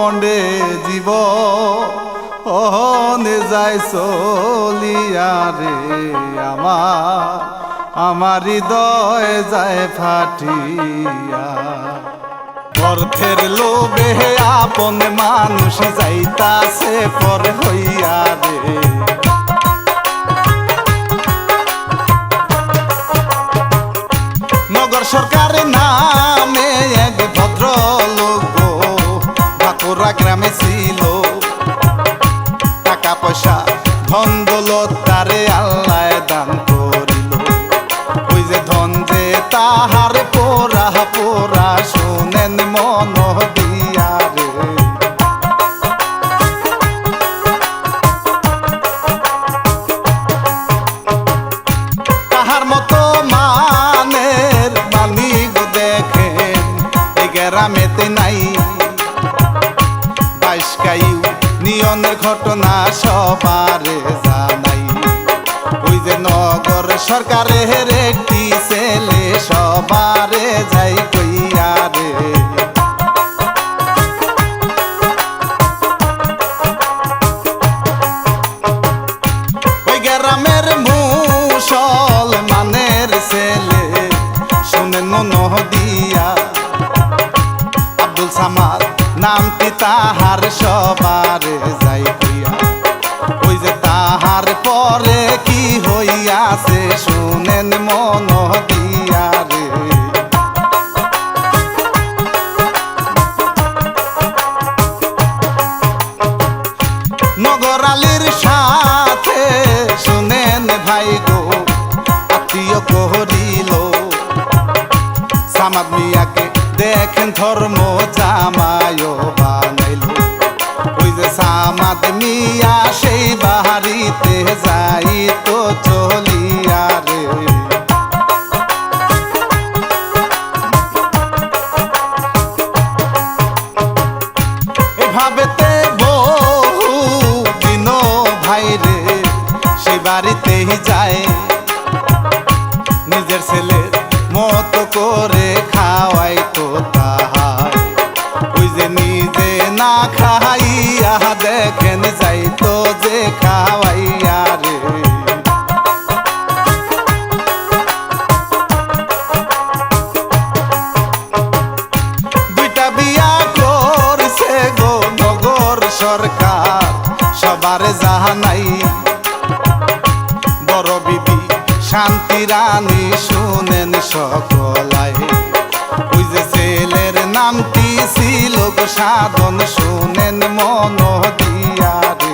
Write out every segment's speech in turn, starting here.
মনে জীব ওহনে যায় চলিয়া রে আমার হৃদয় যায় ফাটিয়া। অর্থের লোভে আপন মানুষ যাইতাছে পর হইয়া রে। নগর সরকারের নামে এক ভদ্রলোক বাঁকুড়া গ্রামে ছিল। টাকা পয়সা ধন দৌলত তারে আল্লাহ দান করিল। ওই যে ধন যে তাহার পোড়া পোড়া শুনেন মন দিয়া রে। তাহার মতো মানের মালিক দেখেন এই গ্রামেতে নাই। 22 নিয়নের ঘটনা সবারে জানাই। ওই যে নগর সরকারের একটি ছেলে সবারে যাই কইয়া রে। ওই গ্রামের মুসলমানের ছেলে শুনেন নহদিয়া আব্দুল সামাদ নামটি তাহার সবারে যাই কইয়া। ওই যে তাহার পরে কি হইয়াছে শুনেন মন দিয়া রে। নগর আলীর সাথে শুনেন ভাই গো আত্মীয় করিল। সামাদ মিয়াকে দেখেন ধর্ম জামায় বানাইল। ওই যে সামাদ মিয়া সেই বাড়িতে যাই তো চলিয়া রে। এভাবেতে বহু দিন ভাই রে সেই বাড়িতেই যায়। নিজের ছেলের মতো করে খাওয়াই তো তাহার। ওই যে নিজে না খাইয়া দেখেন যাই তো যে খাওয়াইয়া রে। দুইটা বিয়া করছে গো নগর সরকার সবারে জানাই। বড় বিবি শান্তি রানী শুনেন সকলাই। ওই যে ছেলের নামটি ছিল গো সাধন শুনেন মন দিয়া রে।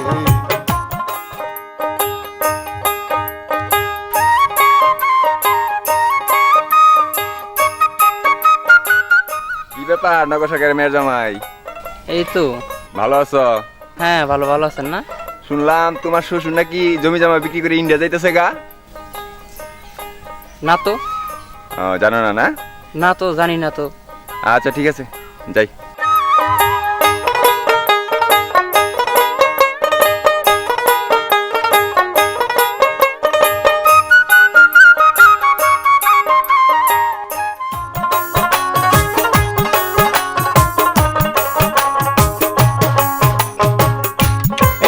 কি ব্যাপার নগর সরকারের মেয়ের জামাই? এই তো ভালো আছো? হ্যাঁ ভালো ভালো আছেন না? শুনলাম তোমার শ্বশুর নাকি জমি জমা বিক্রি করে ইন্ডিয়া যাইতেছে গা। না তো। জানো না? না না তো জানি না তো। আচ্ছা ঠিক আছে যাই।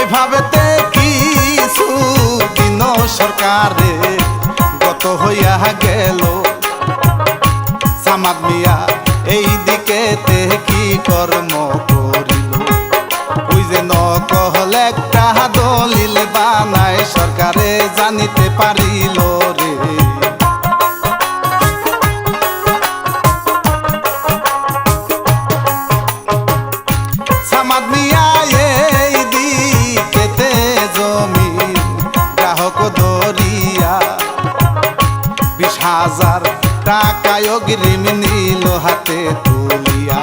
এভাবেতে কিছু দিন সরকারে গত হইয়া গেল। সামাদ মিয়া এই দিকে কি কর্ম করিল। ওই যে নকল একটা দলিল বানায় সরকারে জানিতে পারিল রে। সামাদ মিয়া এই দিকেতে জমি গ্রাহক ধরিয়া 20,000 টাকায় অগ্রিম নিল হাতে তুলিয়া।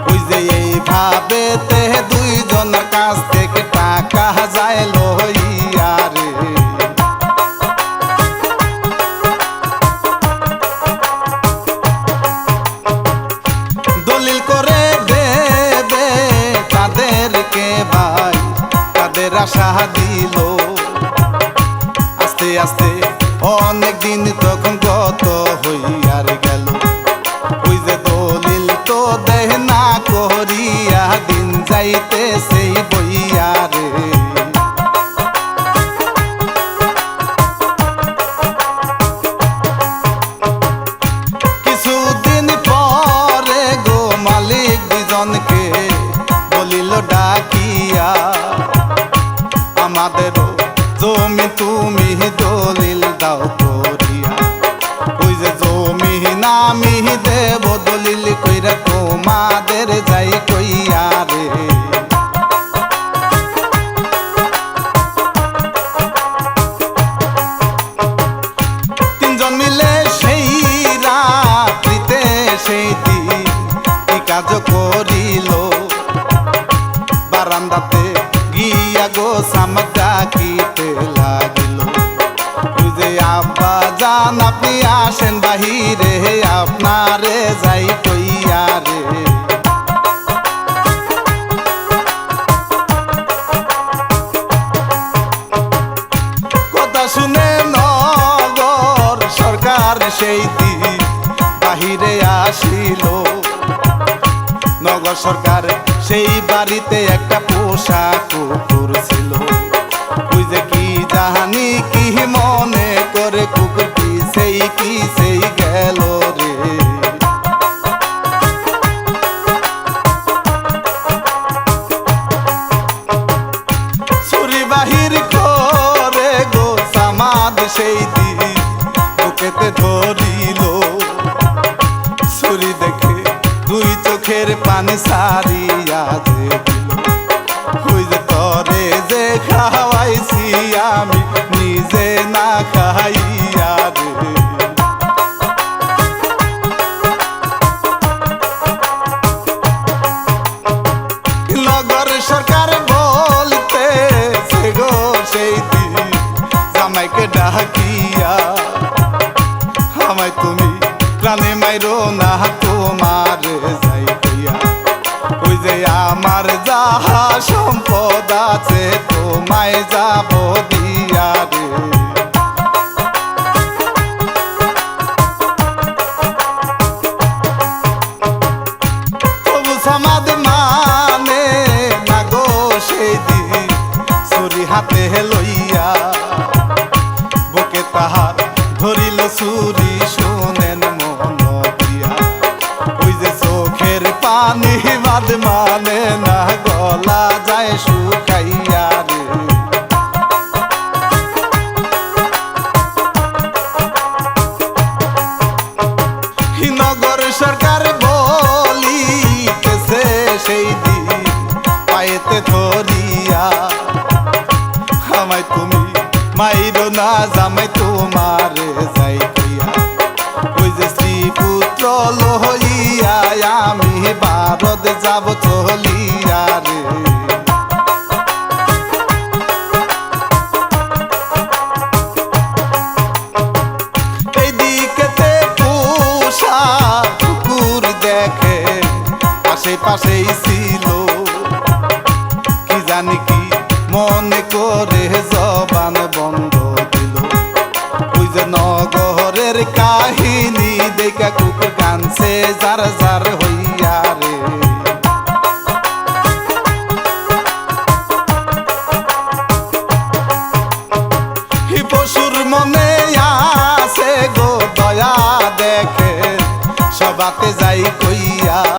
ওই যে এইভাবে তে দুইজনের কাছ থেকে টাকা যায় লইয়া রে। তিনজনকে বলিল ডাকিয়া, আমাদেরও জমি তুমি দলিল দাও করিয়া। ওই যে জমি নামি দেব দলিল কইরা তোমাদের যাই কইয়া রে। তিনজন মিলে সেই রাত্রিতে সেই দিন কি কাজ করিল, বারান্দাতে গিয়া গো সামাক ডাকিতে লাগিল। ওই যে আব্বা জান আপনি আসেন বাহিরে, আপনারে যাই কইয়া রে। কথা শুনে নগর সরকার সেই দিন বাহিরে আসিল। নগর সরকার সেই বাড়িতে একটা পোষা কুকুর ছিল। ওই যে কি জানি কি মনে করে কুকুর কি সেই গেল রে। ছুরি বাহির করে গো সামাদ সেই দিন বুকেতে ধরিল। ছুরি দেখে দুই চোখের পানি সারিয়া যে দিল। ওই যে তরে যে খাওয়াইছি আমি নিজে না খাইয়া রে। নগর সরকার বলতে সে গো সেই দিন জামাইকে ডাকিয়া, আমায় তুমি প্রাণে মাইরো না তোমার যাই কইয়া। ওই যে আমার যাহা সম্পদ আছে তোমায় যাব দিয়া রে। তবু সমাদ মানে না গো সেই দিন ছুরি হাতে লইয়া, বুকে তাহার ধরিল ছুরি শোনেন মন দিয়া। ওই যে চোখের পানি বাদ মানে না গলা যায় শুকাইয়া রে। নগর সরকার বলিতেছে সেই দিন পায়েতে ধরিয়া, আমায় তুমি মাইরো না জামাই তোমারে যাই কইয়া। ওই যে স্ত্রী পুত্র লইয়া আমি ভারত যাব চলিয়া রে। এইদিকেতে পোষা কুকুর দেখে আশেপাশেই ছিল, কি জানি কি মনে করে জবান বন্ধ দিল। ওই যে নগরের কাহিনী দেখা কুকুর কানছে যার যার হইয়া রে। পশুর মনে আছে গো দয়া দেখে সবাতে যাই কইয়া।